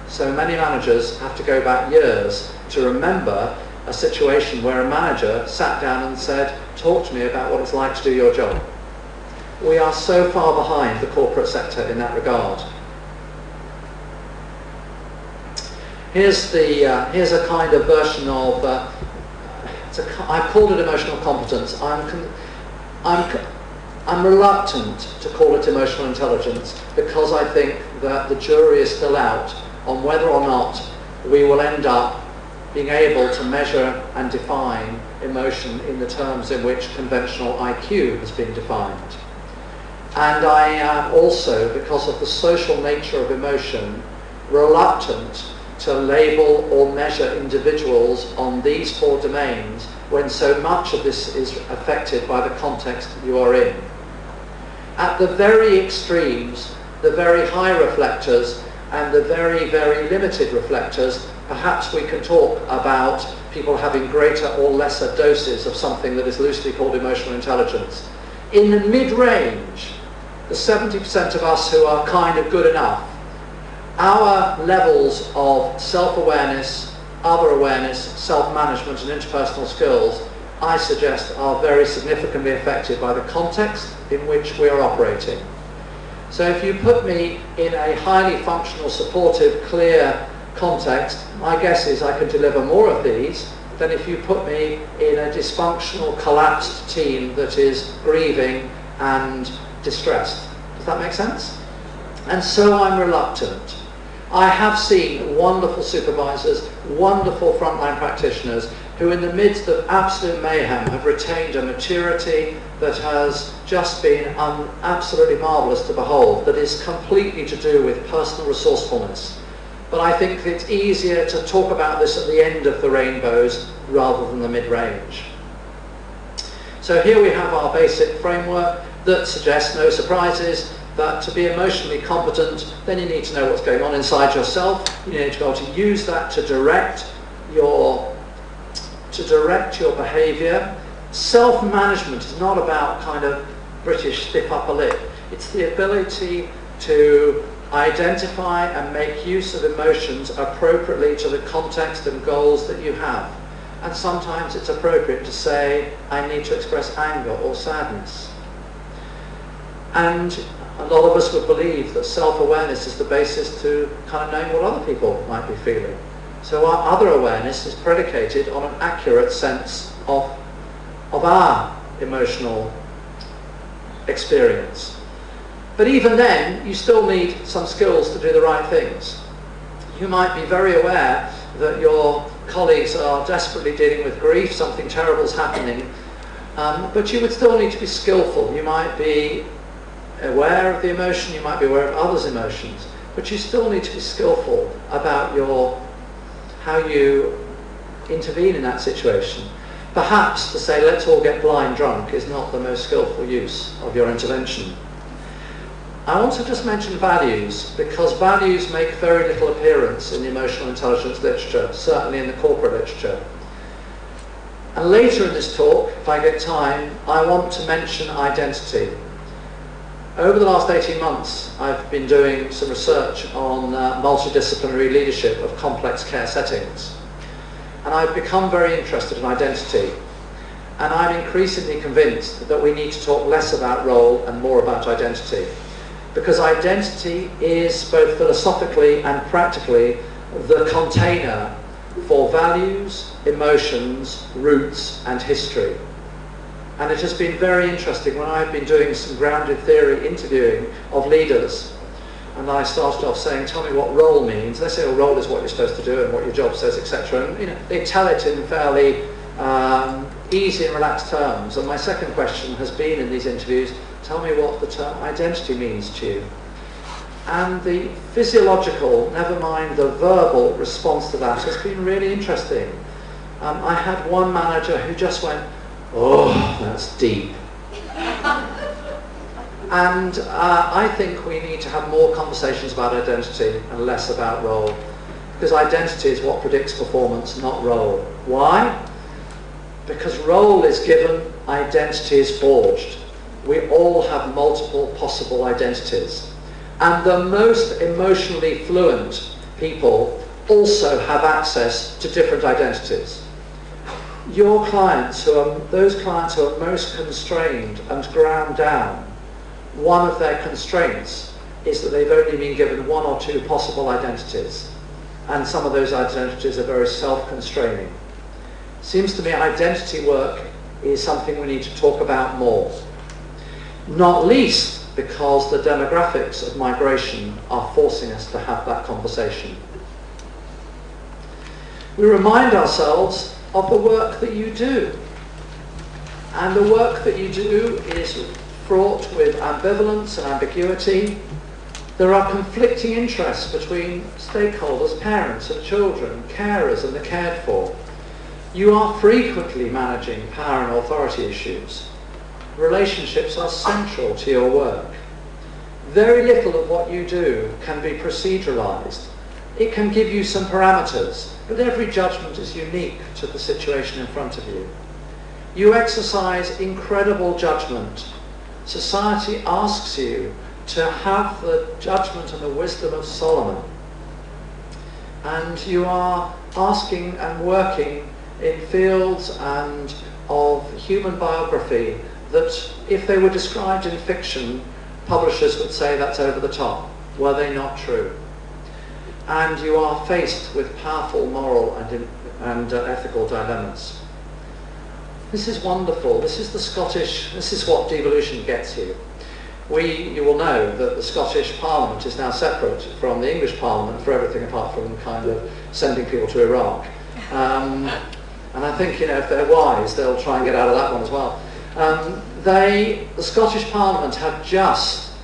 So many managers have to go back years to remember a situation where a manager sat down and said, talk to me about what it's like to do your job. We are so far behind the corporate sector in that regard. Here's a kind of version of, I've called it emotional competence. I'm reluctant to call it emotional intelligence because I think that the jury is still out on whether or not we will end up being able to measure and define emotion in the terms in which conventional IQ has been defined. And I am also, because of the social nature of emotion, reluctant to label or measure individuals on these 4 domains when so much of this is affected by the context you are in. At the very extremes, the very high reflectors and the very, very limited reflectors, perhaps we can talk about people having greater or lesser doses of something that is loosely called emotional intelligence. In the mid-range, the 70% of us who are kind of good enough, our levels of self-awareness, other awareness, self-management and interpersonal skills, I suggest, are very significantly affected by the context in which we are operating. So if you put me in a highly functional, supportive, clear context, my guess is I can deliver more of these than if you put me in a dysfunctional, collapsed team that is grieving and distressed. Does that make sense? And so I'm reluctant. I have seen wonderful supervisors, wonderful frontline practitioners who in the midst of absolute mayhem have retained a maturity that has just been absolutely marvellous to behold, that is completely to do with personal resourcefulness. But I think it's easier to talk about this at the end of the rainbows rather than the mid-range. So here we have our basic framework that suggests, no surprises, that to be emotionally competent, then you need to know what's going on inside yourself. You need to be able to use that to direct your behaviour. Self-management is not about kind of British stiff upper lip. It's the ability to identify and make use of emotions appropriately to the context and goals that you have. And sometimes it's appropriate to say, I need to express anger or sadness. And a lot of us would believe that self-awareness is the basis to kind of knowing what other people might be feeling. So our other awareness is predicated on an accurate sense of our emotional experience. But even then, you still need some skills to do the right things. You might be very aware that your colleagues are desperately dealing with grief, something terrible is happening, but you would still need to be skillful. You might be aware of the emotion, you might be aware of others' emotions, but you still need to be skillful about how you intervene in that situation. Perhaps to say, let's all get blind drunk is not the most skillful use of your intervention. I want to just mention values, because values make very little appearance in the emotional intelligence literature, certainly in the corporate literature. And later in this talk, if I get time, I want to mention identity. Over the last 18 months, I've been doing some research on multidisciplinary leadership of complex care settings. And I've become very interested in identity. And I'm increasingly convinced that we need to talk less about role and more about identity. Because identity is, both philosophically and practically, the container for values, emotions, roots, and history. And it has been very interesting when I've been doing some grounded theory interviewing of leaders. And I started off saying, tell me what role means. They say, oh, role is what you're supposed to do and what your job says, etc. And they tell it in fairly easy and relaxed terms. And my second question has been in these interviews, tell me what the term identity means to you. And the physiological, never mind the verbal response to that has been really interesting. I had one manager who just went, oh, that's deep. And I think we need to have more conversations about identity and less about role. Because identity is what predicts performance, not role. Why? Because role is given, identity is forged. We all have multiple possible identities. And the most emotionally fluent people also have access to different identities. Your clients, those clients who are most constrained and ground down, one of their constraints is that they've only been given one or two possible identities, and some of those identities are very self-constraining. Seems to me identity work is something we need to talk about more, not least because the demographics of migration are forcing us to have that conversation. We remind ourselves of the work that you do, and the work that you do is fraught with ambivalence and ambiguity. There are conflicting interests between stakeholders, parents and children, carers and the cared for. You are frequently managing power and authority issues. Relationships are central to your work. Very little of what you do can be proceduralized. It can give you some parameters, but every judgment is unique to the situation in front of you. You exercise incredible judgment. Society asks you to have the judgment and the wisdom of Solomon. And you are asking and working in fields and of human biography that, if they were described in fiction, publishers would say that's over the top. Were they not true? And you are faced with powerful moral and ethical dilemmas. This is wonderful. This is what devolution gets you. You will know that the Scottish Parliament is now separate from the English Parliament for everything apart from kind of sending people to Iraq. And I think, if they're wise, they'll try and get out of that one as well. The Scottish Parliament have just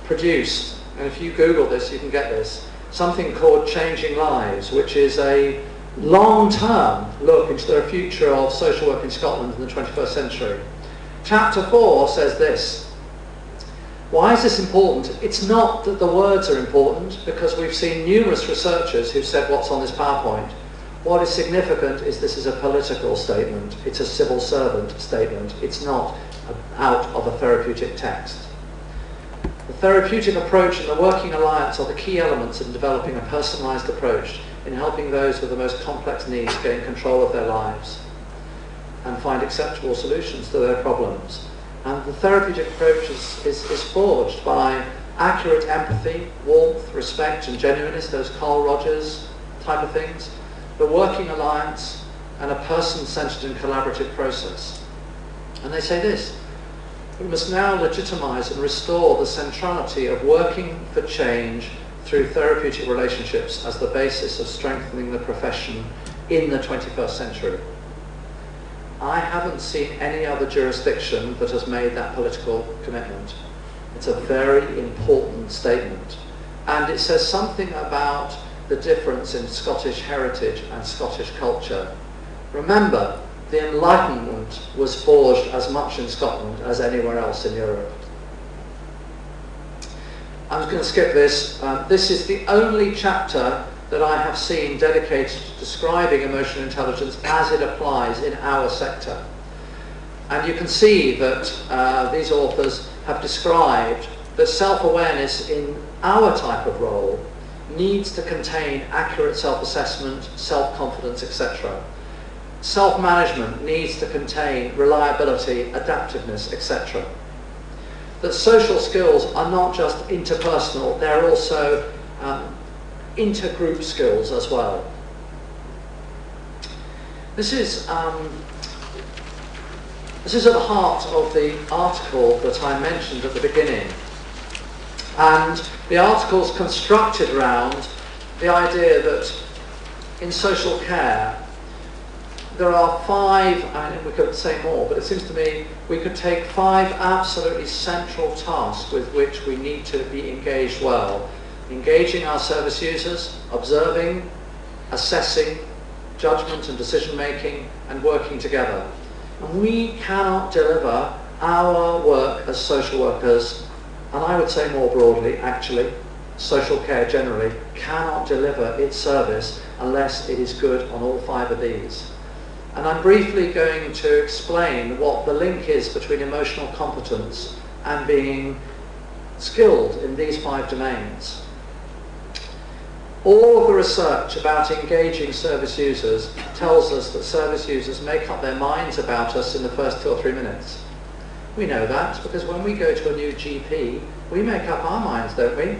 produced, and if you Google this, you can get this, something called Changing Lives, which is a long-term look into the future of social work in Scotland in the 21st century. Chapter 4 says this. Why is this important? It's not that the words are important, because we've seen numerous researchers who've said what's on this PowerPoint. What is significant is this is a political statement. It's a civil servant statement. It's not out of a therapeutic text. The therapeutic approach and the working alliance are the key elements in developing a personalised approach in helping those with the most complex needs gain control of their lives and find acceptable solutions to their problems. And the therapeutic approach is forged by accurate empathy, warmth, respect and genuineness, those Carl Rogers type of things, the working alliance and a person-centred and collaborative process. And they say this: we must now legitimise and restore the centrality of working for change through therapeutic relationships as the basis of strengthening the profession in the 21st century. I haven't seen any other jurisdiction that has made that political commitment. It's a very important statement. And it says something about the difference in Scottish heritage and Scottish culture. Remember, the Enlightenment was forged as much in Scotland as anywhere else in Europe. I'm going to skip this. This is the only chapter that I have seen dedicated to describing emotional intelligence as it applies in our sector. And you can see that these authors have described that self-awareness in our type of role needs to contain accurate self-assessment, self-confidence, etc. Self-management needs to contain reliability, adaptiveness, etc. That social skills are not just interpersonal, they're also intergroup skills as well. This is at the heart of the article that I mentioned at the beginning. And the article's constructed around the idea that in social care there are 5, and we could say more, but it seems to me we could take 5 absolutely central tasks with which we need to be engaged well. Engaging our service users, observing, assessing, judgment and decision making, and working together. And we cannot deliver our work as social workers, and I would say more broadly actually, social care generally, cannot deliver its service unless it is good on all 5 of these. And I'm briefly going to explain what the link is between emotional competence and being skilled in these 5 domains. All of the research about engaging service users tells us that service users make up their minds about us in the first 2 or 3 minutes. We know that because when we go to a new GP, we make up our minds, don't we?